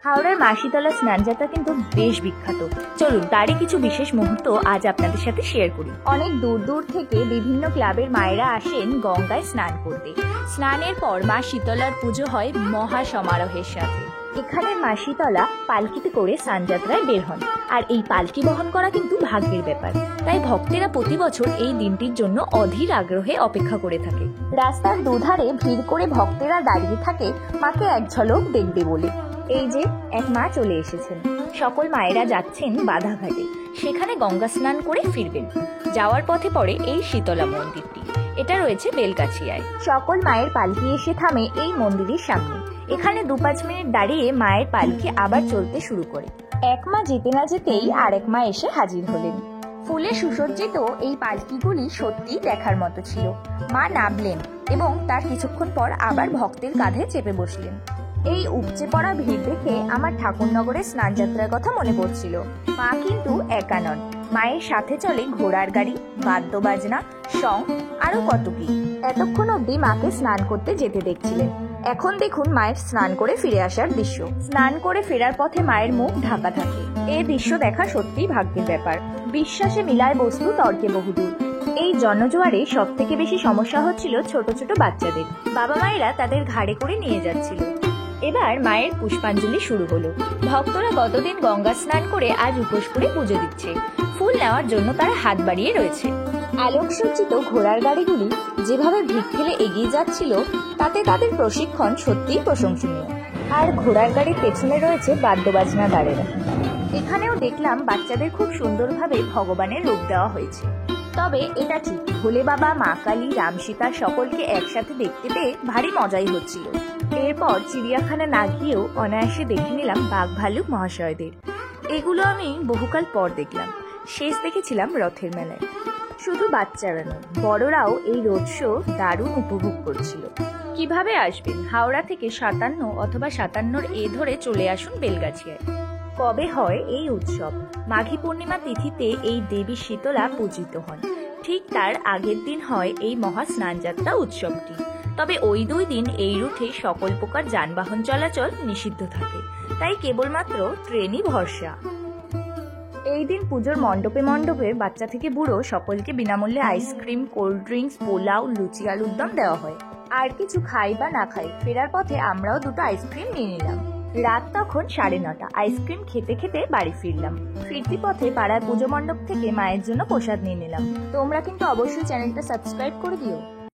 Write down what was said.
হাওড়ার মাসিতলা স্নানযাত্রা কিন্তু বেশ বিখ্যাত। চলুন তারই কিছু বিশেষ মুহূর্ত আজ আপনাদের সাথে শেয়ার করি। অনেক দূর দূর থেকে বিভিন্ন ক্লাবের মায়েরা আসেন গঙ্গায় স্নান করতে। স্নানের পর মা শীতলার পুজো হয় মহা সমারোহের সাথে। এখানে মা শীতলা পালকিতে করে স্নানযাত্রায় বের হন, আর এই পালকি বহন করা কিন্তু ভাগ্যের ব্যাপার। তাই ভক্তেরা প্রতি বছর এই দিনটির জন্য অধীর আগ্রহে অপেক্ষা করে থাকে। রাস্তার দুধারে ভিড় করে ভক্তেরা দাঁড়িয়ে থাকে মাকে এক ঝলক দেখবে বলে। এই যে এক মা চলে এসেছেন। সকল মায়েরা যাচ্ছেন বাধাঘাটে, সেখানে গঙ্গা স্নান করে ফিরবেন। যাওয়ার পথে পড়ে এই শীতলা মন্দিরটি। এটা রয়েছে বেলগাছিয়ায়। সকল মায়ের পালকি এসে থামে এই মন্দিরের সামনে। এখানে 2-5 মিনিট দাঁড়িয়ে মায়ের পালকি আবার চলতে শুরু করে। এক মা যেতে না যেতেই আরেক মা এসে হাজির হলেন। ফুলে সুসজ্জিত এই পালকিগুলি সত্যি দেখার মতো ছিল। মা নামলেন এবং তার কিছুক্ষণ পর আবার ভক্তের কাঁধে চেপে বসলেন। এই উপচে পড়া ভিড় দেখে আমার ঠাকুরনগরের স্নানযাত্রার কথা মনে পড়ছিল। মা কিন্তু একা নন, মায়ের সাথে চলে ঘোড়ার গাড়ি, বাদ্যবাজনা, শং, আরো কত কি। এতক্ষণ অব্দি মাকে স্নান করতে যেতে দেখছিলেন। এখন দেখুন মায়ের স্নান করে ফিরে আসার দৃশ্য। স্নান করে ফেরার পথে মায়ের মুখ ঢাকা থাকে। এই দৃশ্য দেখা সত্যিই ভাগ্যের ব্যাপার। বিশ্বাসে মিলায় বস্তু, তর্কে বহুদূর। এই জনজোয়ারে সব থেকে বেশি সমস্যা হচ্ছিল ছোট ছোট বাচ্চাদের। বাবা মায়েরা তাদের ঘাড়ে করে নিয়ে যাচ্ছিল। এবার মায়ের পুষ্পাঞ্জলি শুরু হলো। ভক্তরা গতদিন গঙ্গা স্নান করে আজ উপোস করে পুজো দিচ্ছে। ফুল নেওয়ার জন্য তারা হাত বাড়িয়ে রয়েছে। আলোকসজ্জিত ঘোড়ার গাড়িগুলি যেভাবে ভিড় ঠেলে এগিয়ে যাচ্ছিল, তাতে তাদের প্রশিক্ষণ সত্যিই প্রশংসনীয়। আর ঘোড়ার গাড়ির পেছনে রয়েছে বাদ্যবাজনা দাঁড়েরা। এখানেও দেখলাম বাচ্চাদের খুব সুন্দরভাবে ভগবানের রূপ দেওয়া হয়েছে। তবে এটা ঠিক, ভোলে বাবা, মা কালী, রাম সীতা সকলকে একসাথে দেখতে পেয়ে ভারী মজাই হচ্ছিল। এরপর চিড়িয়াখানা না গিয়েও অনায়াসে দেখে নিলাম বাঘ ভাল্লুক মহাশয়দের। এগুলো আমি বহুকাল পর দেখলাম। শেষ দেখেছিলাম রথের মেলায়। শুধু বাচ্চারা নয়, বড়রাও এই রোড শো দারুণ উপভোগ করছিল। কিভাবে আসবেন? হাওড়া থেকে 57 অথবা 57 এ ধরে চলে আসুন বেলগাছিয়ায়। কবে হয় এই উৎসব? মাঘী পূর্ণিমা তিথিতে এই দেবী শীতলা পূজিত হন। ঠিক তার আগের দিন হয় এই মহা স্নানযাত্রা উৎসবটি। তবে ওই 2 দিন এই রুটে সকল প্রকার যানবাহন চলাচল নিষিদ্ধ থাকে, তাই কেবলমাত্র ট্রেনই ভরসা। এই দিন পুজোর মণ্ডপে মণ্ডপে বাচ্চা থেকে বুড়ো সকলকে বিনামূল্যে আইসক্রিম, কোল্ড ড্রিঙ্কস, পোলাও, লুচি, আলুর দম দেওয়া হয়। আর কিছু খাই বা না খাই, ফেরার পথে আমরাও 2টো আইসক্রিম নিয়ে নিলাম। রাত তখন 9:30। আইসক্রিম খেতে খেতে বাড়ি ফিরলাম। ফিরতি পথে পাড়ার পুজো মণ্ডপ থেকে মায়ের জন্য প্রসাদ নিয়ে নিলাম। তোমরা কিন্তু অবশ্যই চ্যানেলটা সাবস্ক্রাইব করে দিও।